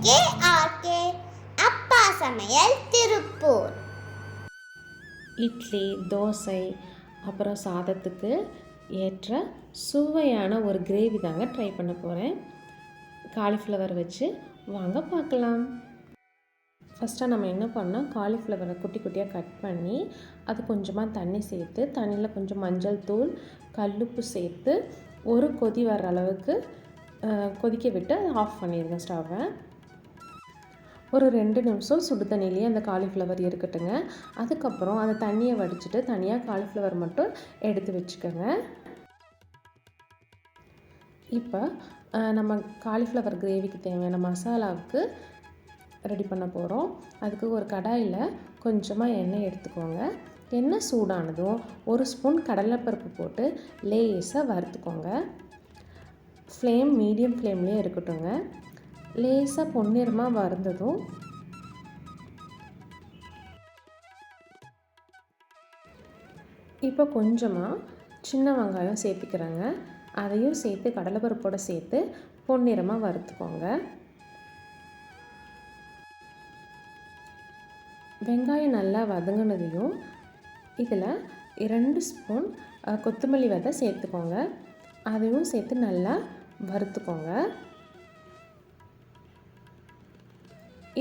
KRK அப்பா சமையல் திருப்பூர். இட்லி, தோசை, அப்புறம் சாதத்துக்கு ஏற்ற சுவையான ஒரு கிரேவி தாங்க ட்ரை பண்ண போகிறேன். காலிஃப்ளவர் வச்சு வாங்க பார்க்கலாம். ஃபஸ்ட்டாக நம்ம என்ன பண்ணோம், காலிஃப்ளவரை குட்டி குட்டியாக கட் பண்ணி அது கொஞ்சமாக தண்ணி சேர்த்து, தண்ணியில் கொஞ்சம் மஞ்சள் தூள், கல்லுப்பு சேர்த்து ஒரு கொதி வர்ற அளவுக்கு கொதிக்க விட்டு அதை ஆஃப் பண்ணிடுங்க ஸ்டவ்வை. ஒரு 2 நிமிஷம் சுடு தண்ணியிலேயே அந்த காலிஃப்ளவர் இருக்கட்டுங்க. அதுக்கப்புறம் அந்த தண்ணியை வடிச்சிட்டு தனியாக காலிஃப்ளவர் மட்டும் எடுத்து வச்சுக்கோங்க. இப்போ நம்ம காலிஃப்ளவர் கிரேவிக்கு தேவையான மசாலாவுக்கு ரெடி பண்ண போகிறோம். அதுக்கு ஒரு கடாயில் கொஞ்சமாக எண்ணெய் எடுத்துக்கோங்க. எண்ணெய் சூடானதும் 1 ஸ்பூன் கடலைப்பருப்பு போட்டு லேசாக வறுத்துக்கோங்க. ஃப்ளேம் மீடியம் ஃப்ளேம்லேயே இருக்கட்டுங்க. லேசாக பொன்னிறமாக வறுந்ததும் இப்போ கொஞ்சமாக சின்ன வெங்காயம் சேர்த்துக்கிறேங்க. அதையும் சேர்த்து கடலைப்பருப்போடு சேர்த்து பொன்னிறமாக வறுத்துக்கோங்க. வெங்காயம் நல்லா வதங்கினதையும் இதில் 2 ஸ்பூன் கொத்தமல்லி விதை சேர்த்துக்கோங்க. அதையும் சேர்த்து நல்லா வறுத்துக்கோங்க.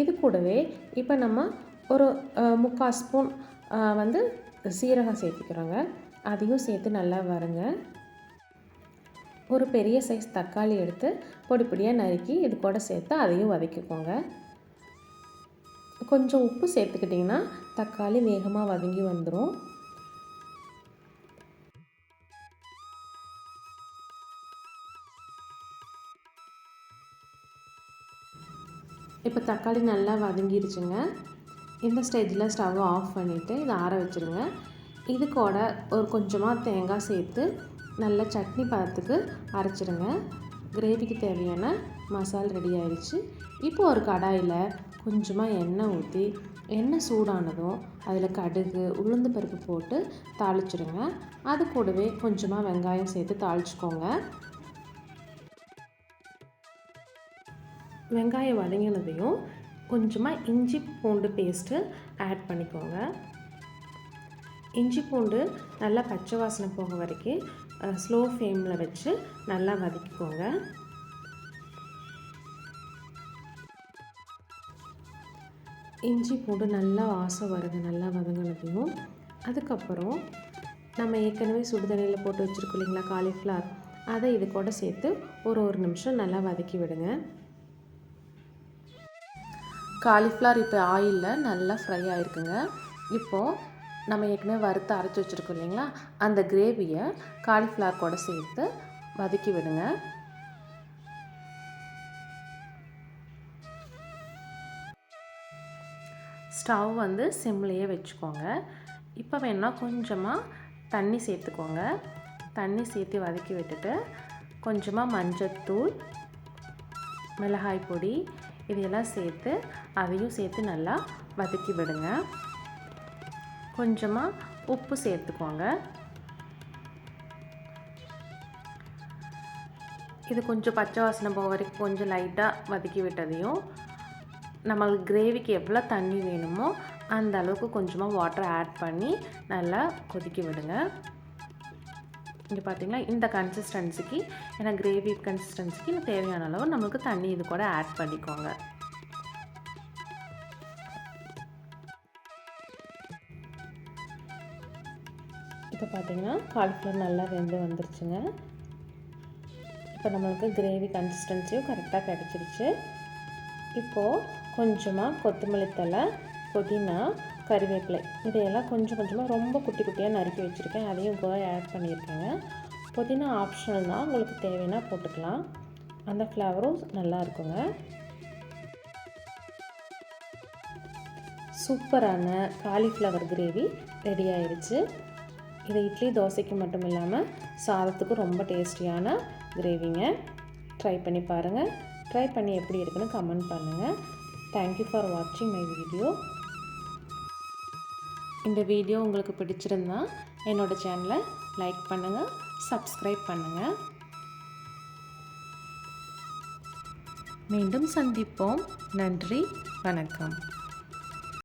இது கூடவே இப்போ நம்ம ஒரு 3/4 ஸ்பூன் சீரகம் சேர்த்துக்கிறோங்க. அதையும் சேர்த்து நல்லா வறுங்க. ஒரு பெரிய சைஸ் தக்காளி எடுத்து பொடி பொடியாக நறுக்கி இது கூட சேர்த்து அதையும் வதக்கிக்கோங்க. கொஞ்சம் உப்பு சேர்த்துக்கிட்டிங்கன்னா தக்காளி வேகமாக வதங்கி வந்துடும். இப்போ தக்காளி நல்லா வதங்கிடுச்சுங்க. இந்த ஸ்டேஜில் ஸ்டவ்வை ஆஃப் பண்ணிவிட்டு இதை ஆற வச்சுருங்க. இது கூட ஒரு கொஞ்சமாக தேங்காய் சேர்த்து நல்லா சட்னி பதத்துக்கு அரைச்சிடுங்க. கிரேவிக்கு தேவையான மசாலா ரெடி ஆயிடுச்சு. இப்போ ஒரு கடாயில் கொஞ்சமாக எண்ணெய் ஊற்றி எண்ணெய் சூடானதும் அதில் கடுகு, உளுந்து பருப்பு போட்டு தாளிச்சிடுங்க. அது கூடவே கொஞ்சமாக வெங்காயம் சேர்த்து தாளிச்சிக்கோங்க. வெங்காயம் வதங்கினதையும் கொஞ்சமாக இஞ்சி பூண்டு பேஸ்ட்டு ஆட் பண்ணிக்கோங்க. இஞ்சி பூண்டு நல்லா பச்சை வாசனை போக வரைக்கும் ஸ்லோ ஃப்ளேமில் வச்சு நல்லா வதக்கிக்கோங்க. இஞ்சி பூண்டு நல்லா வாசம் வருது நல்லா வதங்கினதையும். அதுக்கப்புறம் நம்ம ஏற்கனவே சுடுதண்ணியில் போட்டு வச்சுருக்கோம் இல்லைங்களா காலிஃப்ளவர், அதை இது கூட சேர்த்து ஒரு நிமிஷம் நல்லா வதக்கி விடுங்க. காலிஃப்ளவர் இப்போ ஆயிலில் நல்லா ஃப்ரை ஆகிருக்குங்க. இப்போது நம்ம ஏற்கனவே வறுத்து அரைச்சி வச்சுருக்கோம் இல்லைங்களா, அந்த கிரேவியை காலிஃப்ளவர் கூட சேர்த்து வதக்கி விடுங்க. ஸ்டவ் சிம்லேயே வச்சுக்கோங்க. இப்போ வேணால் கொஞ்சமாக தண்ணி சேர்த்துக்கோங்க. தண்ணி சேர்த்து வதக்கி விட்டுட்டு கொஞ்சமாக மஞ்சத்தூள், மிளகாய் பொடி இதையெல்லாம் சேர்த்து அதையும் சேர்த்து நல்லா வதக்கி விடுங்க. கொஞ்சமாக உப்பு சேர்த்துக்கோங்க. இது கொஞ்சம் பச்சை வாசனை போக வரைக்கும் கொஞ்சம் லைட்டாக வதக்கி விட்டதையும் நம்மளுக்கு கிரேவிக்கு எவ்வளோ தண்ணி வேணுமோ அந்த அளவுக்கு கொஞ்சமாக வாட்டர் ஆட் பண்ணி நல்லா கொதிக்க விடுங்க. இங்கே பார்த்திங்களா இந்த கன்சிஸ்டன்சிக்கு, ஏன்னா கிரேவி கன்சிஸ்டன்சிக்கு தேவையான அளவு நம்மளுக்கு தண்ணி இது கூட ஆட் பண்ணிக்கோங்க. இப்போ பார்த்திங்கன்னா காலிஃப்ளவர் நல்லா வெந்து வந்துருச்சுங்க. இப்போ நம்மளுக்கு கிரேவி கன்சிஸ்டன்சியும் கரெக்டாக கிடச்சிருச்சு. இப்போது கொஞ்சமாக கொத்தமல்லி தழை, புதினா, கறிவேப்பிலை இதையெல்லாம் கொஞ்சம் கொஞ்சமாக ரொம்ப குட்டி குட்டியாக நறுக்கி வச்சுருக்கேன். அதையும் கூட ஆட் பண்ணியிருக்கேங்க. புதினா ஆப்ஷனல் தான், உங்களுக்கு தேவைன்னா போட்டுக்கலாம். அந்த ஃப்ளேவரும் நல்லா இருக்குங்க. சூப்பரான காலிஃப்ளவர் கிரேவி ரெடி ஆயிடுச்சு. இது இட்லி தோசைக்கு மட்டும் இல்லாமல் சாதத்துக்கு ரொம்ப டேஸ்டியான கிரேவிங்க. ட்ரை பண்ணி பாருங்கள். ட்ரை பண்ணி எப்படி இருக்குன்னு கமெண்ட் பண்ணுங்கள். தேங்க்யூ ஃபார் வாட்சிங் மை வீடியோ. இந்த வீடியோ உங்களுக்கு பிடிச்சிருந்தா என்னோடய சேனலை லைக் பண்ணுங்கள், சப்ஸ்கிரைப் பண்ணுங்கள். மீண்டும் சந்திப்போம். நன்றி, வணக்கம்.